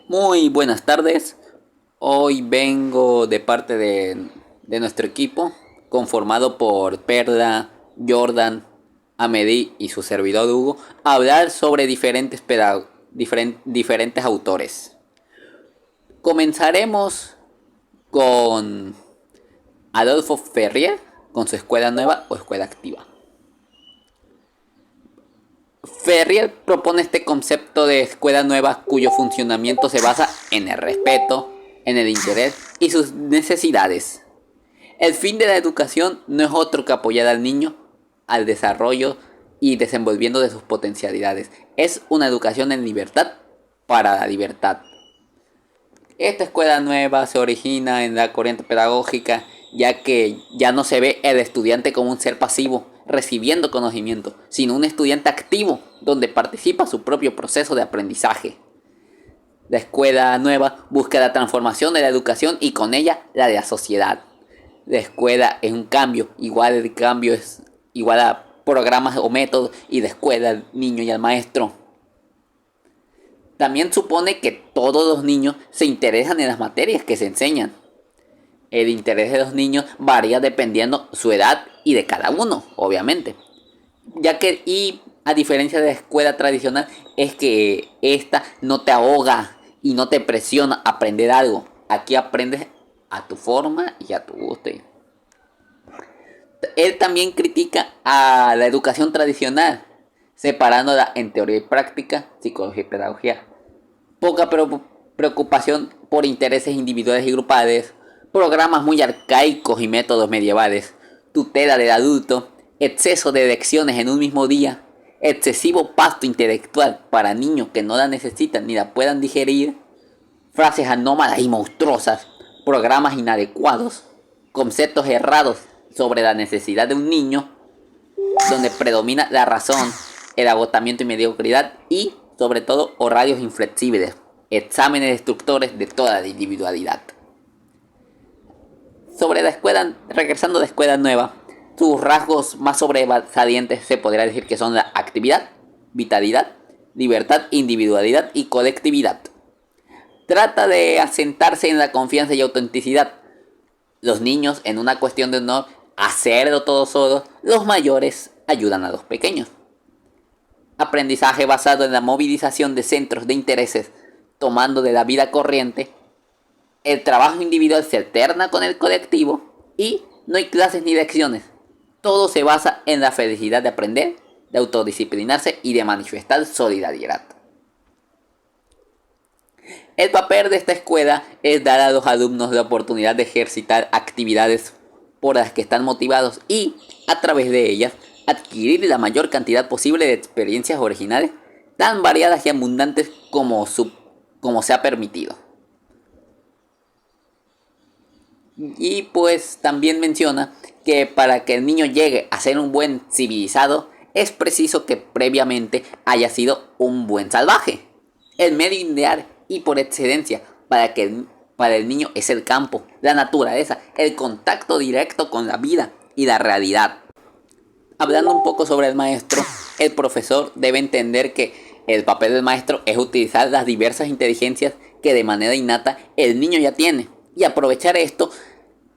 Muy buenas tardes. Hoy vengo de parte de nuestro equipo, conformado por Perla, Jordan, Amedi y su servidor Hugo, a hablar sobre diferentes autores. Comenzaremos con Adolfo Ferrier, con su escuela nueva o escuela activa. Ferrier propone este concepto de escuela nueva cuyo funcionamiento se basa en el respeto, en el interés y sus necesidades. El fin de la educación no es otro que apoyar al niño al desarrollo y desenvolviendo de sus potencialidades. Es una educación en libertad para la libertad. Esta escuela nueva se origina en la corriente pedagógica, ya que ya no se ve el estudiante como un ser pasivo recibiendo conocimiento, sino un estudiante activo donde participa su propio proceso de aprendizaje. La escuela nueva busca la transformación de la educación y con ella la de la sociedad. La escuela es un cambio, igual el cambio es igual a programas o métodos y la escuela al niño y al maestro. También supone que todos los niños se interesan en las materias que se enseñan. El interés de los niños varía dependiendo su edad y de cada uno, obviamente. Y a diferencia de la escuela tradicional, es que esta no te ahoga y no te presiona a aprender algo. Aquí aprendes a tu forma y a tu gusto. Él también critica a la educación tradicional, separándola en teoría y práctica, psicología y pedagogía. Poca preocupación por intereses individuales y grupales, programas muy arcaicos y métodos medievales, tutela del adulto, exceso de lecciones en un mismo día, excesivo pasto intelectual para niños que no la necesitan ni la puedan digerir, frases anómalas y monstruosas, programas inadecuados, conceptos errados sobre la necesidad de un niño, donde predomina la razón, el agotamiento y mediocridad y, sobre todo, horarios inflexibles, exámenes destructores de toda la individualidad. Sobre la escuela, regresando a la escuela nueva, sus rasgos más sobresalientes se podría decir que son la actividad, vitalidad, libertad, individualidad y colectividad. Trata de asentarse en la confianza y autenticidad. Los niños, en una cuestión de honor, hacerlo todo solos, los mayores ayudan a los pequeños. Aprendizaje basado en la movilización de centros de intereses, tomando de la vida corriente. El trabajo individual se alterna con el colectivo y no hay clases ni lecciones. Todo se basa en la felicidad de aprender, de autodisciplinarse y de manifestar solidaridad. El papel de esta escuela es dar a los alumnos la oportunidad de ejercitar actividades por las que están motivados y, a través de ellas, adquirir la mayor cantidad posible de experiencias originales, tan variadas y abundantes como se ha permitido. Y pues también menciona que para que el niño llegue a ser un buen civilizado, es preciso que previamente haya sido un buen salvaje. El medio ideal y por excelencia para el niño es el campo, la naturaleza, el contacto directo con la vida y la realidad. Hablando un poco sobre el maestro, el profesor debe entender que el papel del maestro es utilizar las diversas inteligencias que de manera innata el niño ya tiene y aprovechar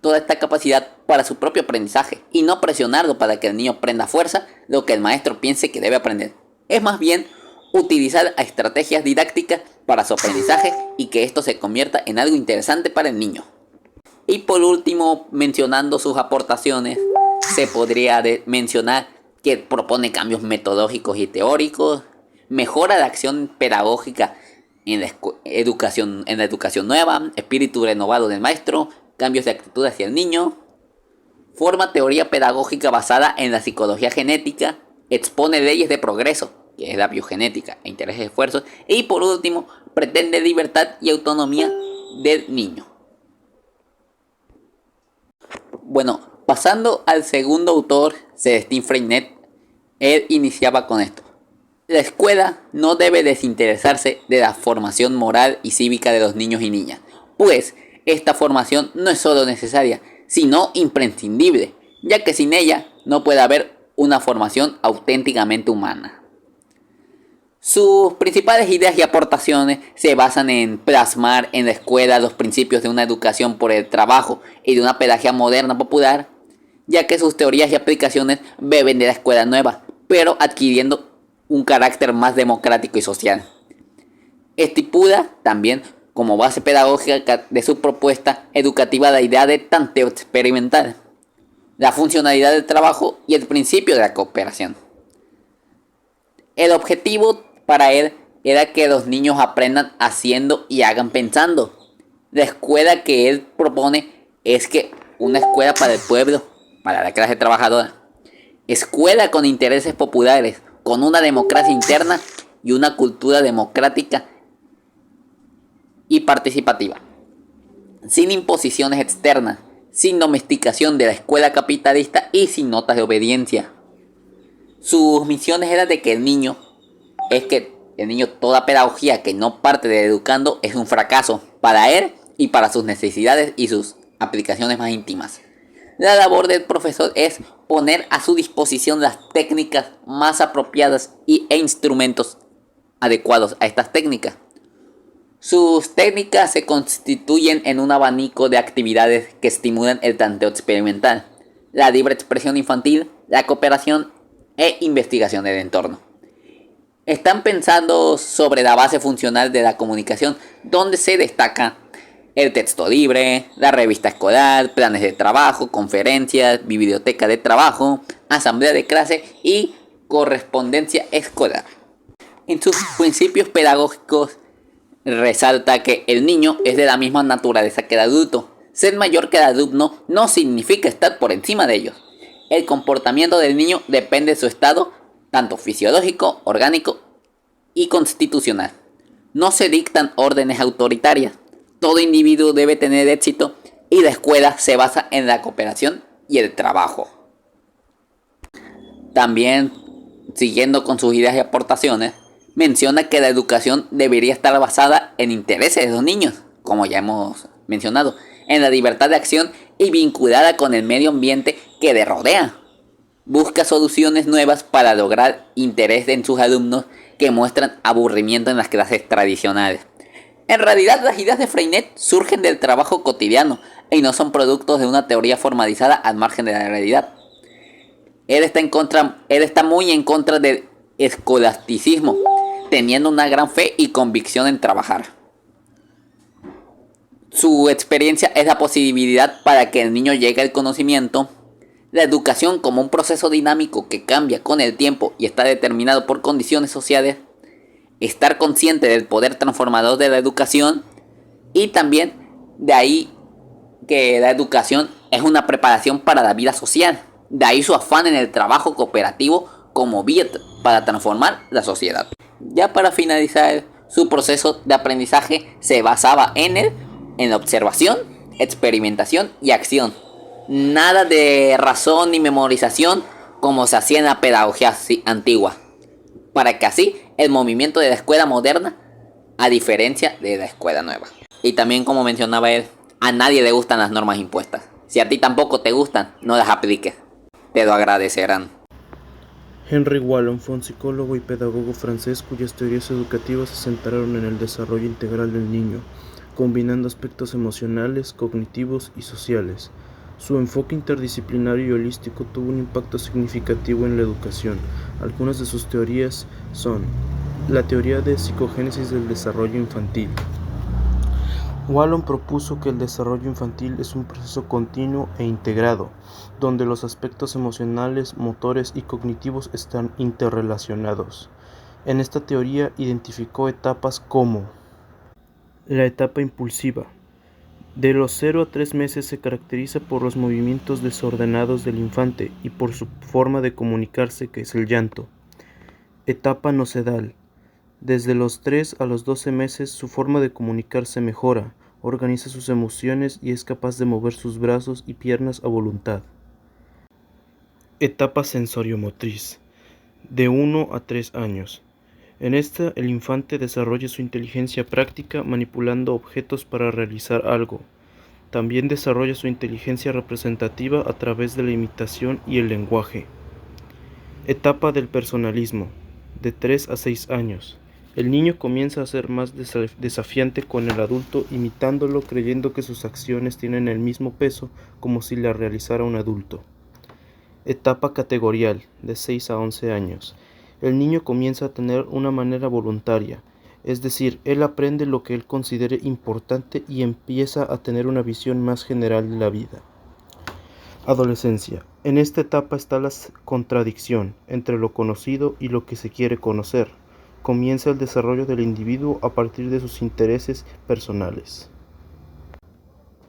toda esta capacidad para su propio aprendizaje y no presionarlo para que el niño aprenda a fuerza lo que el maestro piense que debe aprender. Es más bien utilizar estrategias didácticas para su aprendizaje y que esto se convierta en algo interesante para el niño. Y por último, mencionando sus aportaciones, se podría mencionar que propone cambios metodológicos y teóricos, mejora la acción pedagógica en la educación nueva, espíritu renovado del maestro, cambios de actitud hacia el niño, forma teoría pedagógica basada en la psicología genética, expone leyes de progreso, que es la biogenética, e intereses de esfuerzos, y por último, pretende libertad y autonomía del niño. Bueno, pasando al segundo autor, Celestin Freinet, él iniciaba con esto. La escuela no debe desinteresarse de la formación moral y cívica de los niños y niñas, pues esta formación no es solo necesaria, sino imprescindible, ya que sin ella no puede haber una formación auténticamente humana. Sus principales ideas y aportaciones se basan en plasmar en la escuela los principios de una educación por el trabajo y de una pedagogía moderna popular, ya que sus teorías y aplicaciones beben de la escuela nueva, pero adquiriendo un carácter más democrático y social. Estipula también como base pedagógica de su propuesta educativa la idea de tanteo experimental, la funcionalidad del trabajo y el principio de la cooperación. El objetivo para él era que los niños aprendan haciendo y hagan pensando. La escuela que él propone es que una escuela para el pueblo, para la clase trabajadora. Escuela con intereses populares, con una democracia interna y una cultura democrática y participativa. Sin imposiciones externas, sin domesticación de la escuela capitalista y sin notas de obediencia. Sus misiones eran de que el niño, toda pedagogía que no parte de educando es un fracaso para él y para sus necesidades y sus aplicaciones más íntimas. La labor del profesor es poner a su disposición las técnicas más apropiadas e instrumentos adecuados a estas técnicas. Sus técnicas se constituyen en un abanico de actividades que estimulan el tanteo experimental, la libre expresión infantil, la cooperación e investigación del entorno. Están pensando sobre la base funcional de la comunicación, donde se destaca el texto libre, la revista escolar, planes de trabajo, conferencias, biblioteca de trabajo, asamblea de clase y correspondencia escolar. En sus principios pedagógicos resalta que el niño es de la misma naturaleza que el adulto. Ser mayor que el alumno no significa estar por encima de ellos. El comportamiento del niño depende de su estado, tanto fisiológico, orgánico y constitucional. No se dictan órdenes autoritarias. Todo individuo debe tener éxito y la escuela se basa en la cooperación y el trabajo. También, siguiendo con sus ideas y aportaciones, menciona que la educación debería estar basada en intereses de los niños, como ya hemos mencionado, en la libertad de acción y vinculada con el medio ambiente que le rodea. Busca soluciones nuevas para lograr interés en sus alumnos que muestran aburrimiento en las clases tradicionales. En realidad, las ideas de Freinet surgen del trabajo cotidiano y no son productos de una teoría formalizada al margen de la realidad. Él está muy en contra del escolasticismo, teniendo una gran fe y convicción en trabajar. Su experiencia es la posibilidad para que el niño llegue al conocimiento. La educación como un proceso dinámico que cambia con el tiempo y está determinado por condiciones sociales. Estar consciente del poder transformador de la educación. Y también de ahí que la educación es una preparación para la vida social. De ahí su afán en el trabajo cooperativo como vía para transformar la sociedad. Ya para finalizar, su proceso de aprendizaje se basaba en la observación, experimentación y acción. Nada de razón ni memorización como se hacía en la pedagogía antigua. Para que así el movimiento de la escuela moderna, a diferencia de la escuela nueva. Y también, como mencionaba él, a nadie le gustan las normas impuestas. Si a ti tampoco te gustan, no las apliques. Te lo agradecerán. Henry Wallon fue un psicólogo y pedagogo francés cuyas teorías educativas se centraron en el desarrollo integral del niño, combinando aspectos emocionales, cognitivos y sociales. Su enfoque interdisciplinario y holístico tuvo un impacto significativo en la educación. Algunas de sus teorías son la teoría de psicogénesis del desarrollo infantil. Wallon propuso que el desarrollo infantil es un proceso continuo e integrado, donde los aspectos emocionales, motores y cognitivos están interrelacionados. En esta teoría identificó etapas como la etapa impulsiva. De los 0 a 3 meses se caracteriza por los movimientos desordenados del infante y por su forma de comunicarse, que es el llanto. Etapa nocedal. Desde los 3 a los 12 meses su forma de comunicarse mejora, organiza sus emociones y es capaz de mover sus brazos y piernas a voluntad. Etapa sensoriomotriz. De 1 a 3 años. En esta, el infante desarrolla su inteligencia práctica manipulando objetos para realizar algo. También desarrolla su inteligencia representativa a través de la imitación y el lenguaje. Etapa del personalismo. de 3 a 6 años. El niño comienza a ser más desafiante con el adulto, imitándolo, creyendo que sus acciones tienen el mismo peso como si las realizara un adulto. Etapa categorial, de 6 a 11 años. El niño comienza a tener una manera voluntaria, es decir, él aprende lo que él considere importante y empieza a tener una visión más general de la vida. Adolescencia. En esta etapa está la contradicción entre lo conocido y lo que se quiere conocer. Comienza el desarrollo del individuo a partir de sus intereses personales.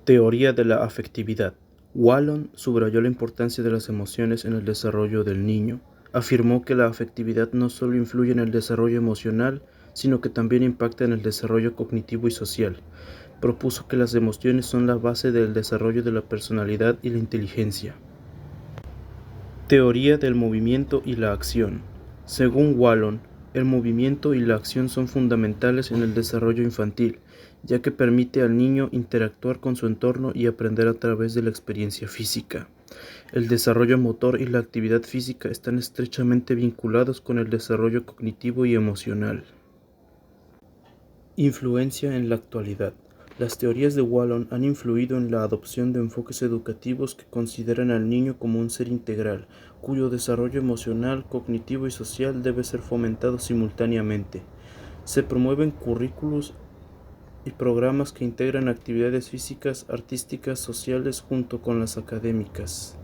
Teoría de la afectividad. Wallon subrayó la importancia de las emociones en el desarrollo del niño. Afirmó que la afectividad no solo influye en el desarrollo emocional, sino que también impacta en el desarrollo cognitivo y social. Propuso que las emociones son la base del desarrollo de la personalidad y la inteligencia. Teoría del movimiento y la acción. Según Wallon, el movimiento y la acción son fundamentales en el desarrollo infantil, ya que permite al niño interactuar con su entorno y aprender a través de la experiencia física. El desarrollo motor y la actividad física están estrechamente vinculados con el desarrollo cognitivo y emocional. Influencia en la actualidad. Las teorías de Wallon han influido en la adopción de enfoques educativos que consideran al niño como un ser integral, cuyo desarrollo emocional, cognitivo y social debe ser fomentado simultáneamente. Se promueven currículos y programas que integran actividades físicas, artísticas, sociales junto con las académicas.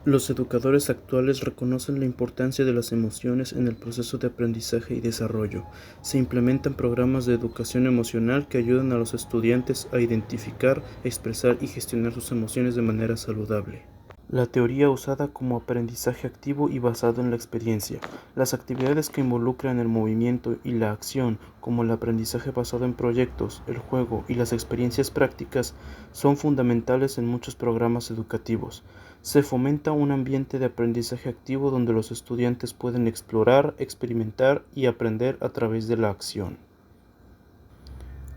Los educadores actuales reconocen la importancia de las emociones en el proceso de aprendizaje y desarrollo. Se implementan programas de educación emocional que ayudan a los estudiantes a identificar, expresar y gestionar sus emociones de manera saludable. La teoría usada como aprendizaje activo y basado en la experiencia. Las actividades que involucran el movimiento y la acción, como el aprendizaje basado en proyectos, el juego y las experiencias prácticas, son fundamentales en muchos programas educativos. Se fomenta un ambiente de aprendizaje activo donde los estudiantes pueden explorar, experimentar y aprender a través de la acción.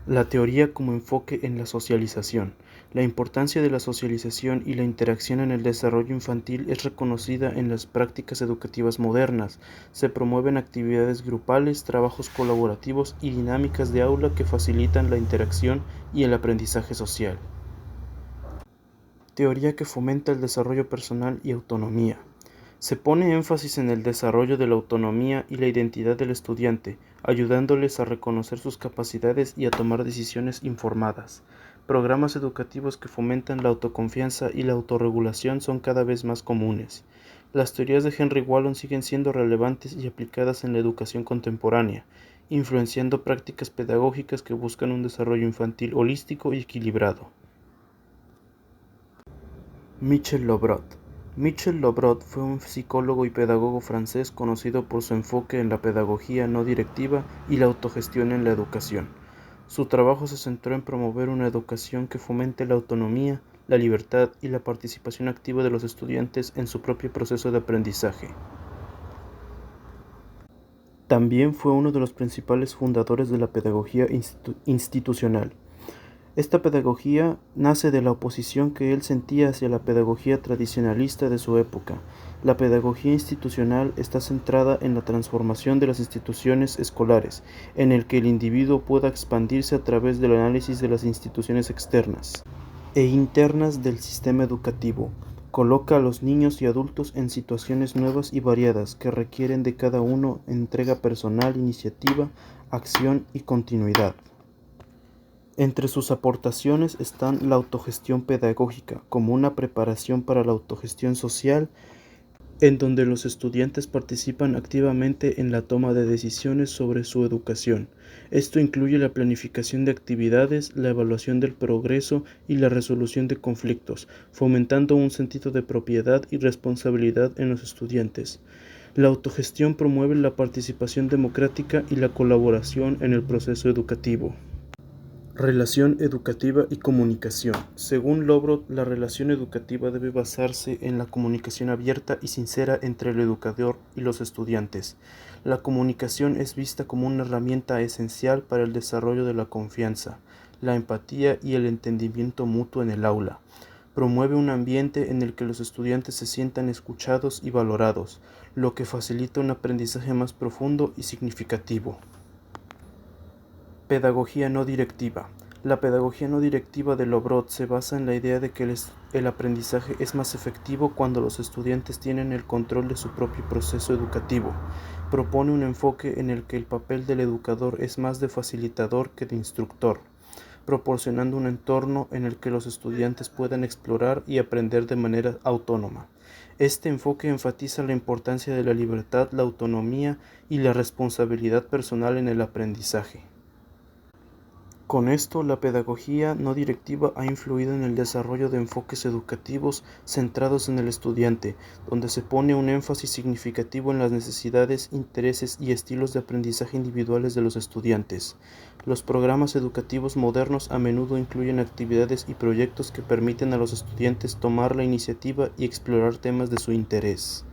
La teoría como enfoque en la socialización. La importancia de la socialización y la interacción en el desarrollo infantil es reconocida en las prácticas educativas modernas. Se promueven actividades grupales, trabajos colaborativos y dinámicas de aula que facilitan la interacción y el aprendizaje social. Teoría que fomenta el desarrollo personal y autonomía. Se pone énfasis en el desarrollo de la autonomía y la identidad del estudiante, ayudándoles a reconocer sus capacidades y a tomar decisiones informadas. Programas educativos que fomentan la autoconfianza y la autorregulación son cada vez más comunes. Las teorías de Henry Wallon siguen siendo relevantes y aplicadas en la educación contemporánea, influenciando prácticas pedagógicas que buscan un desarrollo infantil holístico y equilibrado. Michel Lobrot. Michel Lobrot fue un psicólogo y pedagogo francés conocido por su enfoque en la pedagogía no directiva y la autogestión en la educación. Su trabajo se centró en promover una educación que fomente la autonomía, la libertad y la participación activa de los estudiantes en su propio proceso de aprendizaje. También fue uno de los principales fundadores de la pedagogía institucional. Esta pedagogía nace de la oposición que él sentía hacia la pedagogía tradicionalista de su época. La pedagogía institucional está centrada en la transformación de las instituciones escolares, en el que el individuo pueda expandirse a través del análisis de las instituciones externas e internas del sistema educativo. Coloca a los niños y adultos en situaciones nuevas y variadas que requieren de cada uno entrega personal, iniciativa, acción y continuidad. Entre sus aportaciones están la autogestión pedagógica, como una preparación para la autogestión social, en donde los estudiantes participan activamente en la toma de decisiones sobre su educación. Esto incluye la planificación de actividades, la evaluación del progreso y la resolución de conflictos, fomentando un sentido de propiedad y responsabilidad en los estudiantes. La autogestión promueve la participación democrática y la colaboración en el proceso educativo. Relación educativa y comunicación. Según Lobrot, la relación educativa debe basarse en la comunicación abierta y sincera entre el educador y los estudiantes. La comunicación es vista como una herramienta esencial para el desarrollo de la confianza, la empatía y el entendimiento mutuo en el aula. Promueve un ambiente en el que los estudiantes se sientan escuchados y valorados, lo que facilita un aprendizaje más profundo y significativo. Pedagogía no directiva. La pedagogía no directiva de Lobrot se basa en la idea de que el aprendizaje es más efectivo cuando los estudiantes tienen el control de su propio proceso educativo. Propone un enfoque en el que el papel del educador es más de facilitador que de instructor, proporcionando un entorno en el que los estudiantes puedan explorar y aprender de manera autónoma. Este enfoque enfatiza la importancia de la libertad, la autonomía y la responsabilidad personal en el aprendizaje. Con esto, la pedagogía no directiva ha influido en el desarrollo de enfoques educativos centrados en el estudiante, donde se pone un énfasis significativo en las necesidades, intereses y estilos de aprendizaje individuales de los estudiantes. Los programas educativos modernos a menudo incluyen actividades y proyectos que permiten a los estudiantes tomar la iniciativa y explorar temas de su interés.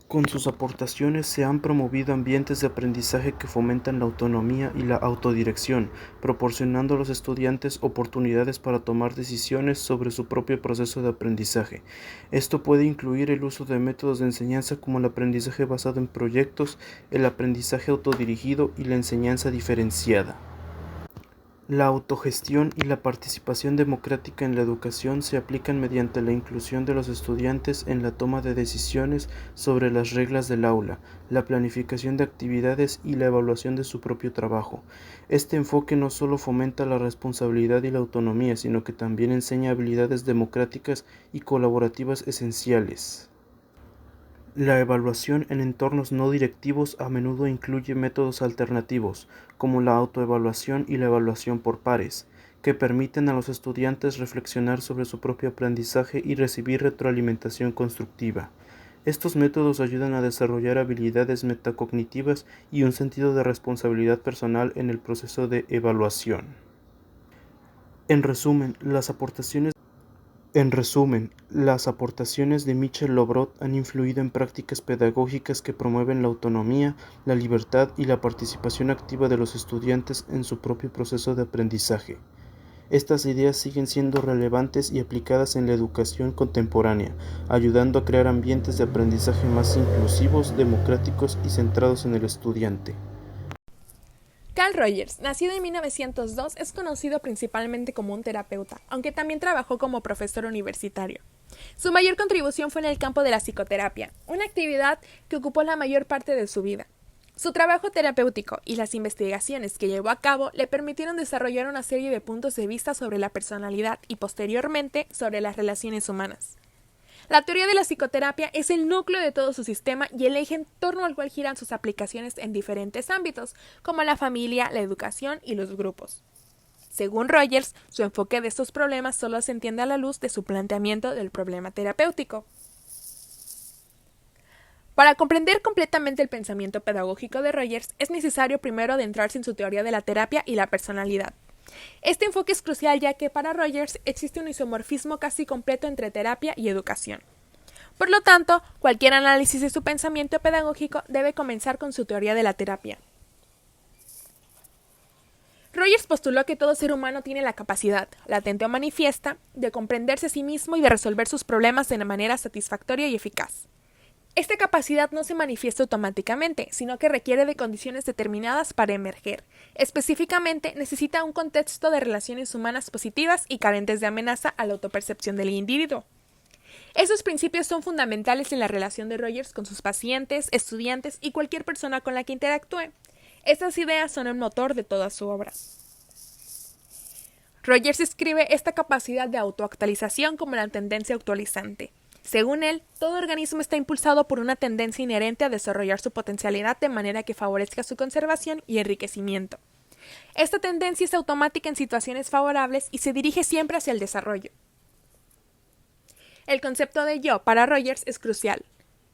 Con sus aportaciones se han promovido ambientes de aprendizaje que fomentan la autonomía y la autodirección, proporcionando a los estudiantes oportunidades para tomar decisiones sobre su propio proceso de aprendizaje. Esto puede incluir el uso de métodos de enseñanza como el aprendizaje basado en proyectos, el aprendizaje autodirigido y la enseñanza diferenciada. La autogestión y la participación democrática en la educación se aplican mediante la inclusión de los estudiantes en la toma de decisiones sobre las reglas del aula, la planificación de actividades y la evaluación de su propio trabajo. Este enfoque no solo fomenta la responsabilidad y la autonomía, sino que también enseña habilidades democráticas y colaborativas esenciales. La evaluación en entornos no directivos a menudo incluye métodos alternativos, como la autoevaluación y la evaluación por pares, que permiten a los estudiantes reflexionar sobre su propio aprendizaje y recibir retroalimentación constructiva. Estos métodos ayudan a desarrollar habilidades metacognitivas y un sentido de responsabilidad personal en el proceso de evaluación. En resumen, las aportaciones de Michel Lobrot han influido en prácticas pedagógicas que promueven la autonomía, la libertad y la participación activa de los estudiantes en su propio proceso de aprendizaje. Estas ideas siguen siendo relevantes y aplicadas en la educación contemporánea, ayudando a crear ambientes de aprendizaje más inclusivos, democráticos y centrados en el estudiante. Carl Rogers, nacido en 1902, es conocido principalmente como un terapeuta, aunque también trabajó como profesor universitario. Su mayor contribución fue en el campo de la psicoterapia, una actividad que ocupó la mayor parte de su vida. Su trabajo terapéutico y las investigaciones que llevó a cabo le permitieron desarrollar una serie de puntos de vista sobre la personalidad y posteriormente sobre las relaciones humanas. La teoría de la psicoterapia es el núcleo de todo su sistema y el eje en torno al cual giran sus aplicaciones en diferentes ámbitos, como la familia, la educación y los grupos. Según Rogers, su enfoque de estos problemas solo se entiende a la luz de su planteamiento del problema terapéutico. Para comprender completamente el pensamiento pedagógico de Rogers, es necesario primero adentrarse en su teoría de la terapia y la personalidad. Este enfoque es crucial ya que para Rogers existe un isomorfismo casi completo entre terapia y educación. Por lo tanto, cualquier análisis de su pensamiento pedagógico debe comenzar con su teoría de la terapia. Rogers postuló que todo ser humano tiene la capacidad, latente o manifiesta, de comprenderse a sí mismo y de resolver sus problemas de una manera satisfactoria y eficaz. Esta capacidad no se manifiesta automáticamente, sino que requiere de condiciones determinadas para emerger. Específicamente, necesita un contexto de relaciones humanas positivas y carentes de amenaza a la autopercepción del individuo. Esos principios son fundamentales en la relación de Rogers con sus pacientes, estudiantes y cualquier persona con la que interactúe. Estas ideas son el motor de toda su obra. Rogers describe esta capacidad de autoactualización como la tendencia actualizante. Según él, todo organismo está impulsado por una tendencia inherente a desarrollar su potencialidad de manera que favorezca su conservación y enriquecimiento. Esta tendencia es automática en situaciones favorables y se dirige siempre hacia el desarrollo. El concepto de yo para Rogers es crucial.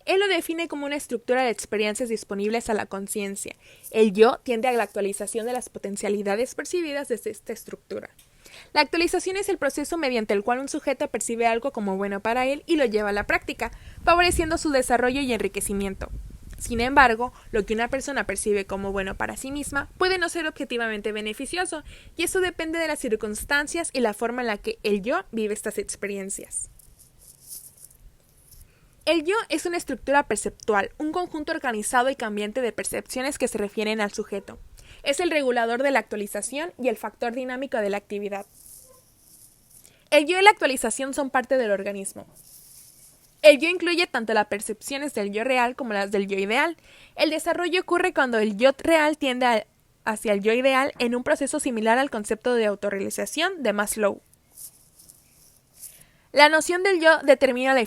Él lo define como una estructura de experiencias disponibles a la conciencia. El yo tiende a la actualización de las potencialidades percibidas desde esta estructura. La actualización es el proceso mediante el cual un sujeto percibe algo como bueno para él y lo lleva a la práctica, favoreciendo su desarrollo y enriquecimiento. Sin embargo, lo que una persona percibe como bueno para sí misma puede no ser objetivamente beneficioso, y eso depende de las circunstancias y la forma en la que el yo vive estas experiencias. El yo es una estructura perceptual, un conjunto organizado y cambiante de percepciones que se refieren al sujeto. Es el regulador de la actualización y el factor dinámico de la actividad. El yo y la actualización son parte del organismo. El yo incluye tanto las percepciones del yo real como las del yo ideal. El desarrollo ocurre cuando el yo real tiende hacia el yo ideal en un proceso similar al concepto de autorrealización de Maslow. La noción del yo determina la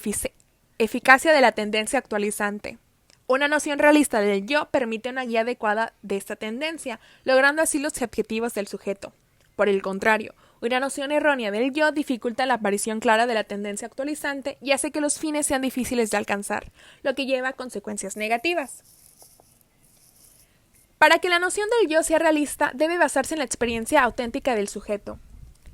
eficacia de la tendencia actualizante. Una noción realista del yo permite una guía adecuada de esta tendencia, logrando así los objetivos del sujeto. Por el contrario, una noción errónea del yo dificulta la aparición clara de la tendencia actualizante y hace que los fines sean difíciles de alcanzar, lo que lleva a consecuencias negativas. Para que la noción del yo sea realista, debe basarse en la experiencia auténtica del sujeto.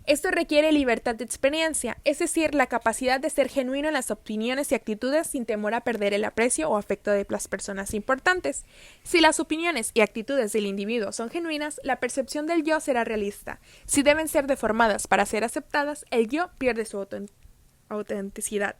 Esto requiere libertad de experiencia, es decir, la capacidad de ser genuino en las opiniones y actitudes sin temor a perder el aprecio o afecto de las personas importantes. Si las opiniones y actitudes del individuo son genuinas, la percepción del yo será realista. Si deben ser deformadas para ser aceptadas, el yo pierde su autenticidad.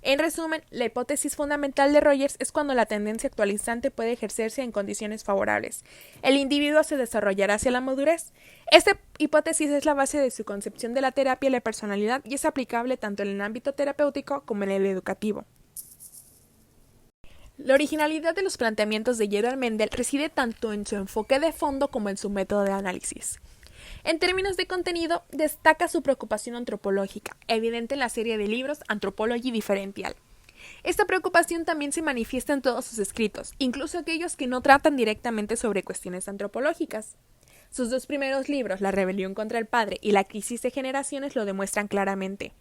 En resumen, la hipótesis fundamental de Rogers es cuando la tendencia actualizante puede ejercerse en condiciones favorables. El individuo se desarrollará hacia la madurez. Esta hipótesis es la base de su concepción de la terapia y la personalidad y es aplicable tanto en el ámbito terapéutico como en el educativo. La originalidad de los planteamientos de Gerard Mendel reside tanto en su enfoque de fondo como en su método de análisis. En términos de contenido, destaca su preocupación antropológica, evidente en la serie de libros Anthropology Differential. Esta preocupación también se manifiesta en todos sus escritos, incluso aquellos que no tratan directamente sobre cuestiones antropológicas. Sus dos primeros libros, La rebelión contra el padre y La crisis de generaciones, lo demuestran claramente.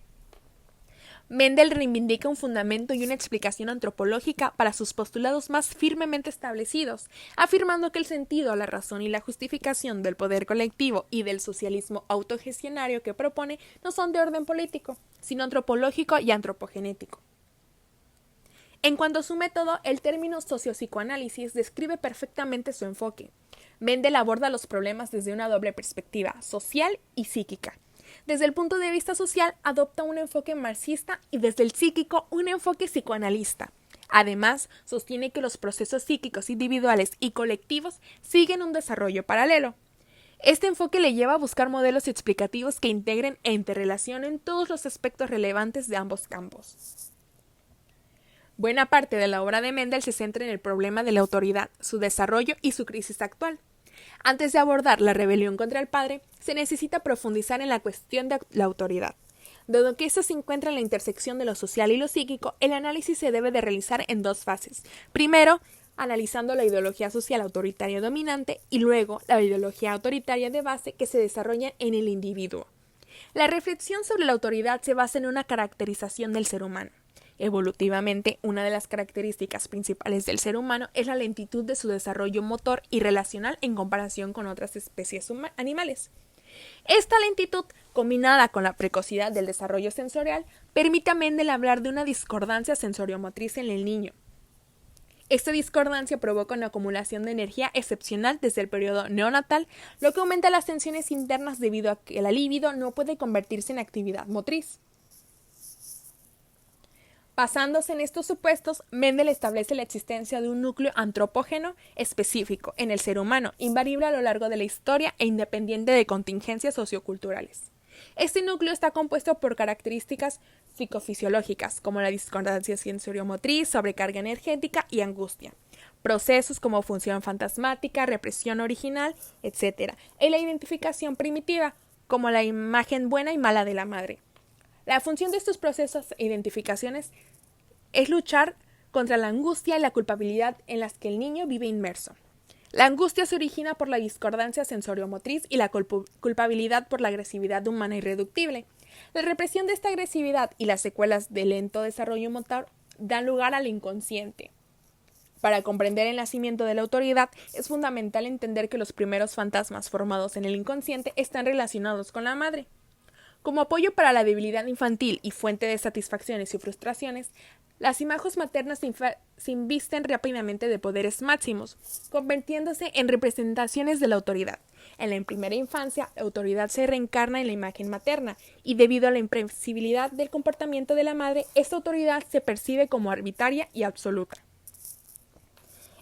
Mendel reivindica un fundamento y una explicación antropológica para sus postulados más firmemente establecidos, afirmando que el sentido, la razón y la justificación del poder colectivo y del socialismo autogestionario que propone no son de orden político, sino antropológico y antropogenético. En cuanto a su método, el término sociopsicoanálisis describe perfectamente su enfoque. Mendel aborda los problemas desde una doble perspectiva, social y psíquica. Desde el punto de vista social, adopta un enfoque marxista y desde el psíquico un enfoque psicoanalista. Además, sostiene que los procesos psíquicos individuales y colectivos siguen un desarrollo paralelo. Este enfoque le lleva a buscar modelos explicativos que integren e interrelacionen todos los aspectos relevantes de ambos campos. Buena parte de la obra de Mendel se centra en el problema de la autoridad, su desarrollo y su crisis actual. Antes de abordar la rebelión contra el padre, se necesita profundizar en la cuestión de la autoridad. Dado que ésta se encuentra en la intersección de lo social y lo psíquico, el análisis se debe de realizar en dos fases. Primero, analizando la ideología social autoritaria dominante y luego la ideología autoritaria de base que se desarrolla en el individuo. La reflexión sobre la autoridad se basa en una caracterización del ser humano. Evolutivamente, una de las características principales del ser humano es la lentitud de su desarrollo motor y relacional en comparación con otras especies animales. Esta lentitud, combinada con la precocidad del desarrollo sensorial, permite a Mendel hablar de una discordancia sensoriomotriz en el niño. Esta discordancia provoca una acumulación de energía excepcional desde el periodo neonatal, lo que aumenta las tensiones internas debido a que la libido no puede convertirse en actividad motriz. Basándose en estos supuestos, Mendel establece la existencia de un núcleo antropógeno específico en el ser humano, invariable a lo largo de la historia e independiente de contingencias socioculturales. Este núcleo está compuesto por características psicofisiológicas, como la discordancia sensoriomotriz, sobrecarga energética y angustia, procesos como función fantasmática, represión original, etc., y la identificación primitiva, como la imagen buena y mala de la madre. La función de estos procesos e identificaciones es luchar contra la angustia y la culpabilidad en las que el niño vive inmerso. La angustia se origina por la discordancia sensoriomotriz y la culpabilidad por la agresividad humana irreductible. La represión de esta agresividad y las secuelas de lento desarrollo motor dan lugar al inconsciente. Para comprender el nacimiento de la autoridad, es fundamental entender que los primeros fantasmas formados en el inconsciente están relacionados con la madre. Como apoyo para la debilidad infantil y fuente de satisfacciones y frustraciones, las imágenes maternas se invisten rápidamente de poderes máximos, convirtiéndose en representaciones de la autoridad. En la primera infancia, la autoridad se reencarna en la imagen materna, y debido a la imprevisibilidad del comportamiento de la madre, esta autoridad se percibe como arbitraria y absoluta.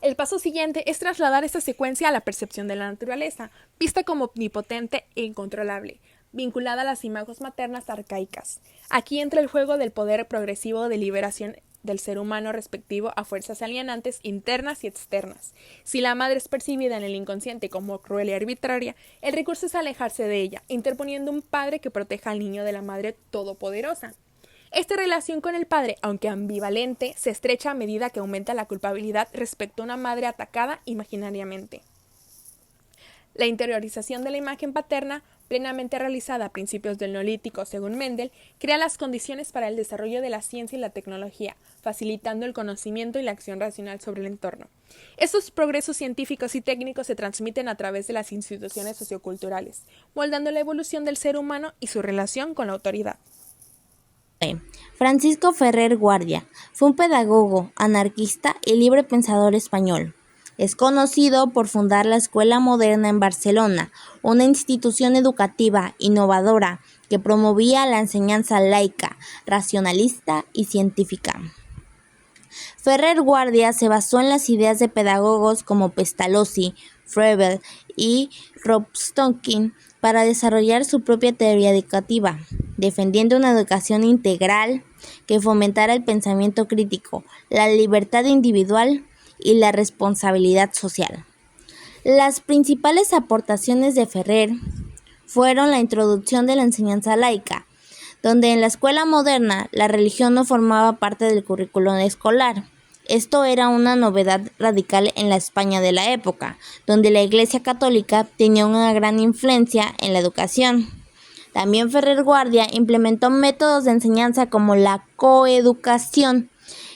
El paso siguiente es trasladar esta secuencia a la percepción de la naturaleza, vista como omnipotente e incontrolable, vinculada a las imágenes maternas arcaicas. Aquí entra el juego del poder progresivo de liberación del ser humano respectivo a fuerzas alienantes internas y externas. Si la madre es percibida en el inconsciente como cruel y arbitraria, el recurso es alejarse de ella, interponiendo un padre que proteja al niño de la madre todopoderosa. Esta relación con el padre, aunque ambivalente, se estrecha a medida que aumenta la culpabilidad respecto a una madre atacada imaginariamente. La interiorización de la imagen paterna, plenamente realizada a principios del Neolítico según Mendel, crea las condiciones para el desarrollo de la ciencia y la tecnología, facilitando el conocimiento y la acción racional sobre el entorno. Estos progresos científicos y técnicos se transmiten a través de las instituciones socioculturales, moldando la evolución del ser humano y su relación con la autoridad. Francisco Ferrer Guardia fue un pedagogo, anarquista y libre pensador español. Es conocido por fundar la Escuela Moderna en Barcelona, una institución educativa innovadora que promovía la enseñanza laica, racionalista y científica. Ferrer Guardia se basó en las ideas de pedagogos como Pestalozzi, Froebel y Rostopchin para desarrollar su propia teoría educativa, defendiendo una educación integral que fomentara el pensamiento crítico, la libertad individual y la responsabilidad social. Las principales aportaciones de Ferrer fueron la introducción de la enseñanza laica, donde en la escuela moderna la religión no formaba parte del currículo escolar. Esto era una novedad radical en la España de la época, donde la Iglesia Católica tenía una gran influencia en la educación. También Ferrer Guardia implementó métodos de enseñanza como la coeducación,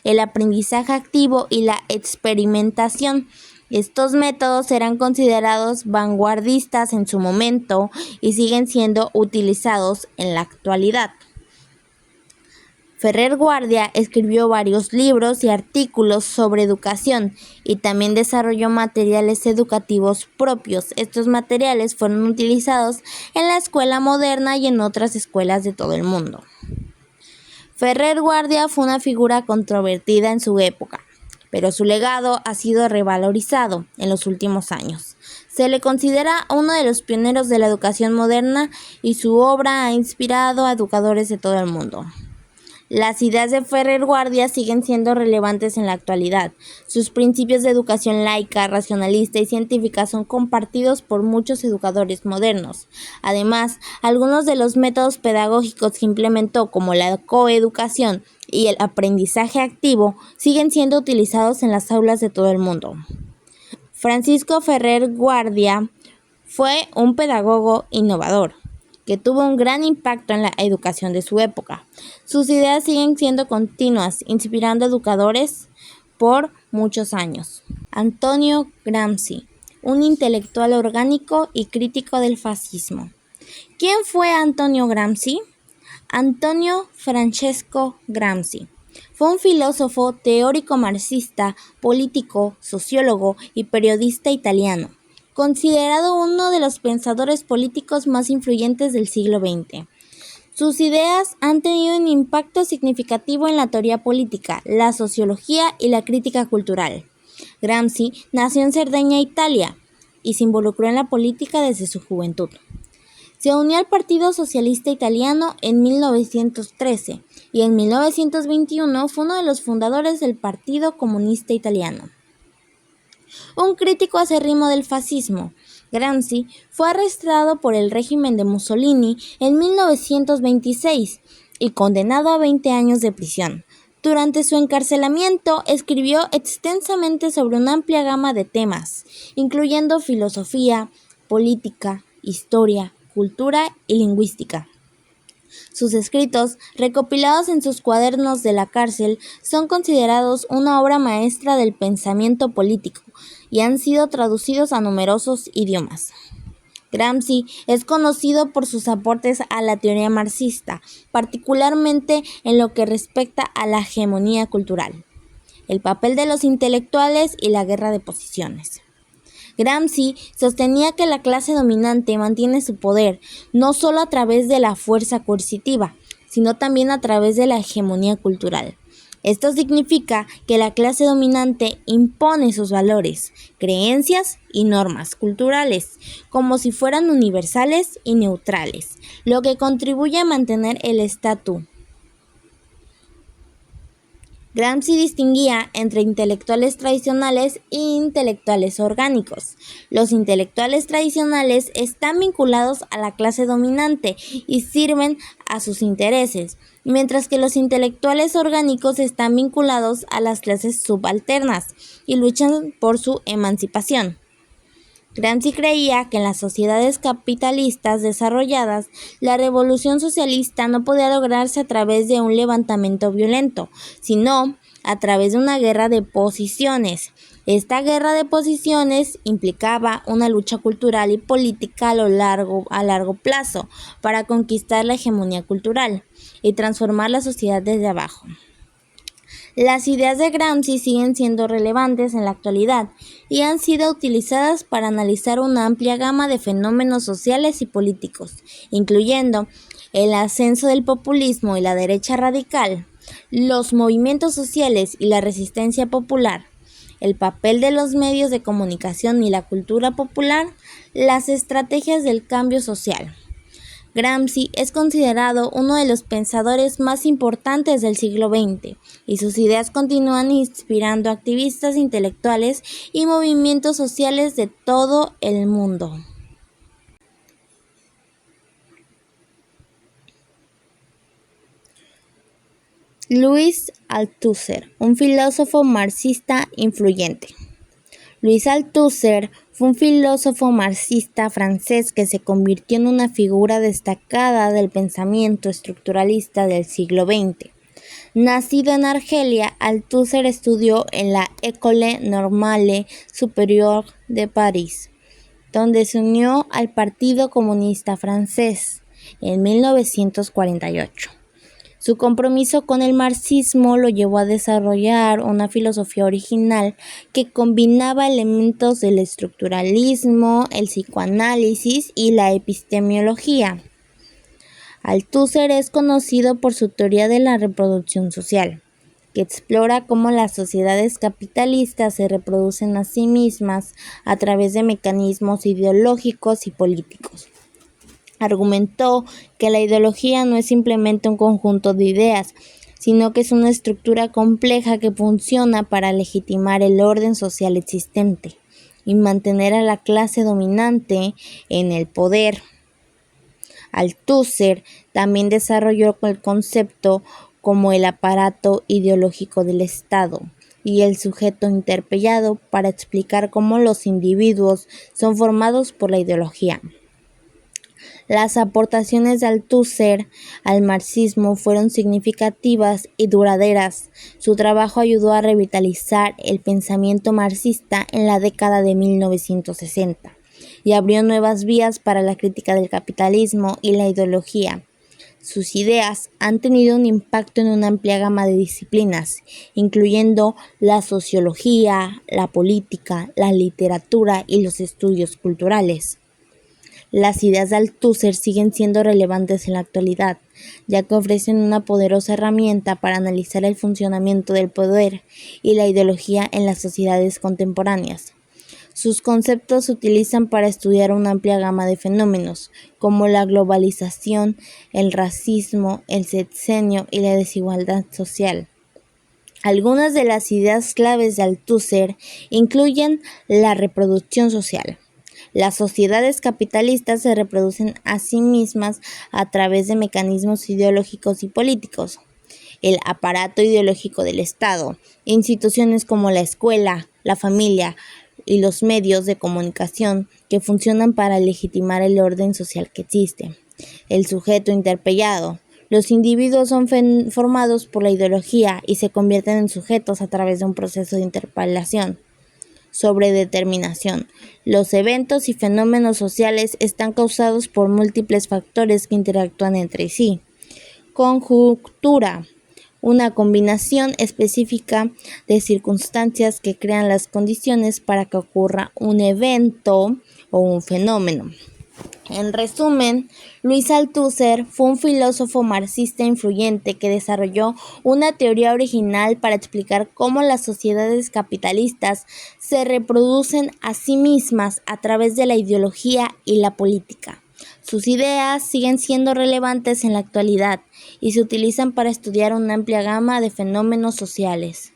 el aprendizaje activo y la experimentación. Estos métodos eran considerados vanguardistas en su momento y siguen siendo utilizados en la actualidad. Ferrer Guardia escribió varios libros y artículos sobre educación y también desarrolló materiales educativos propios. Estos materiales fueron utilizados en la escuela moderna y en otras escuelas de todo el mundo. Ferrer Guardia fue una figura controvertida en su época, pero su legado ha sido revalorizado en los últimos años. Se le considera uno de los pioneros de la educación moderna y su obra ha inspirado a educadores de todo el mundo. Las ideas de Ferrer Guardia siguen siendo relevantes en la actualidad. Sus principios de educación laica, racionalista y científica son compartidos por muchos educadores modernos. Además, algunos de los métodos pedagógicos que implementó, como la coeducación y el aprendizaje activo, siguen siendo utilizados en las aulas de todo el mundo. Francisco Ferrer Guardia fue un pedagogo innovador que tuvo un gran impacto en la educación de su época. Sus ideas siguen siendo continuas, inspirando educadores por muchos años. Antonio Gramsci, un intelectual orgánico y crítico del fascismo. ¿Quién fue Antonio Gramsci? Antonio Francesco Gramsci fue un filósofo, teórico marxista, político, sociólogo y periodista italiano, considerado uno de los pensadores políticos más influyentes del siglo XX. Sus ideas han tenido un impacto significativo en la teoría política, la sociología y la crítica cultural. Gramsci nació en Cerdeña, Italia, y se involucró en la política desde su juventud. Se unió al Partido Socialista Italiano en 1913 y en 1921 fue uno de los fundadores del Partido Comunista Italiano. Un crítico acérrimo del fascismo, Gramsci fue arrestado por el régimen de Mussolini en 1926 y condenado a 20 años de prisión. Durante su encarcelamiento escribió extensamente sobre una amplia gama de temas, incluyendo filosofía, política, historia, cultura y lingüística. Sus escritos, recopilados en sus cuadernos de la cárcel, son considerados una obra maestra del pensamiento político y han sido traducidos a numerosos idiomas. Gramsci es conocido por sus aportes a la teoría marxista, particularmente en lo que respecta a la hegemonía cultural, el papel de los intelectuales y la guerra de posiciones. Gramsci sostenía que la clase dominante mantiene su poder no solo a través de la fuerza coercitiva, sino también a través de la hegemonía cultural. Esto significa que la clase dominante impone sus valores, creencias y normas culturales, como si fueran universales y neutrales, lo que contribuye a mantener el statu. Gramsci distinguía entre intelectuales tradicionales e intelectuales orgánicos. Los intelectuales tradicionales están vinculados a la clase dominante y sirven a sus intereses, mientras que los intelectuales orgánicos están vinculados a las clases subalternas y luchan por su emancipación. Gramsci creía que en las sociedades capitalistas desarrolladas, la revolución socialista no podía lograrse a través de un levantamiento violento, sino a través de una guerra de posiciones. Esta guerra de posiciones implicaba una lucha cultural y política a largo plazo para conquistar la hegemonía cultural y transformar la sociedad desde abajo. Las ideas de Gramsci siguen siendo relevantes en la actualidad y han sido utilizadas para analizar una amplia gama de fenómenos sociales y políticos, incluyendo el ascenso del populismo y la derecha radical, los movimientos sociales y la resistencia popular, el papel de los medios de comunicación y la cultura popular, las estrategias del cambio social. Gramsci es considerado uno de los pensadores más importantes del siglo XX y sus ideas continúan inspirando a activistas intelectuales y movimientos sociales de todo el mundo. Louis Althusser, un filósofo marxista influyente. Louis Althusser fue un filósofo marxista francés que se convirtió en una figura destacada del pensamiento estructuralista del siglo XX. Nacido en Argelia, Althusser estudió en la École Normale Supérieure de París, donde se unió al Partido Comunista Francés en 1948. Su compromiso con el marxismo lo llevó a desarrollar una filosofía original que combinaba elementos del estructuralismo, el psicoanálisis y la epistemología. Althusser es conocido por su teoría de la reproducción social, que explora cómo las sociedades capitalistas se reproducen a sí mismas a través de mecanismos ideológicos y políticos. Argumentó que la ideología no es simplemente un conjunto de ideas, sino que es una estructura compleja que funciona para legitimar el orden social existente y mantener a la clase dominante en el poder. Althusser también desarrolló el concepto como el aparato ideológico del Estado y el sujeto interpelado para explicar cómo los individuos son formados por la ideología. Las aportaciones de Althusser al marxismo fueron significativas y duraderas. Su trabajo ayudó a revitalizar el pensamiento marxista en la década de 1960 y abrió nuevas vías para la crítica del capitalismo y la ideología. Sus ideas han tenido un impacto en una amplia gama de disciplinas, incluyendo la sociología, la política, la literatura y los estudios culturales. Las ideas de Althusser siguen siendo relevantes en la actualidad, ya que ofrecen una poderosa herramienta para analizar el funcionamiento del poder y la ideología en las sociedades contemporáneas. Sus conceptos se utilizan para estudiar una amplia gama de fenómenos, como la globalización, el racismo, el sexenio y la desigualdad social. Algunas de las ideas claves de Althusser incluyen la reproducción social. Las sociedades capitalistas se reproducen a sí mismas a través de mecanismos ideológicos y políticos. El aparato ideológico del Estado, instituciones como la escuela, la familia y los medios de comunicación que funcionan para legitimar el orden social que existe. El sujeto interpelado. Los individuos son formados por la ideología y se convierten en sujetos a través de un proceso de interpelación. sobre determinación. Los eventos y fenómenos sociales están causados por múltiples factores que interactúan entre sí. Conjuntura: una combinación específica de circunstancias que crean las condiciones para que ocurra un evento o un fenómeno. En resumen, Luis Althusser fue un filósofo marxista influyente que desarrolló una teoría original para explicar cómo las sociedades capitalistas se reproducen a sí mismas a través de la ideología y la política. Sus ideas siguen siendo relevantes en la actualidad y se utilizan para estudiar una amplia gama de fenómenos sociales.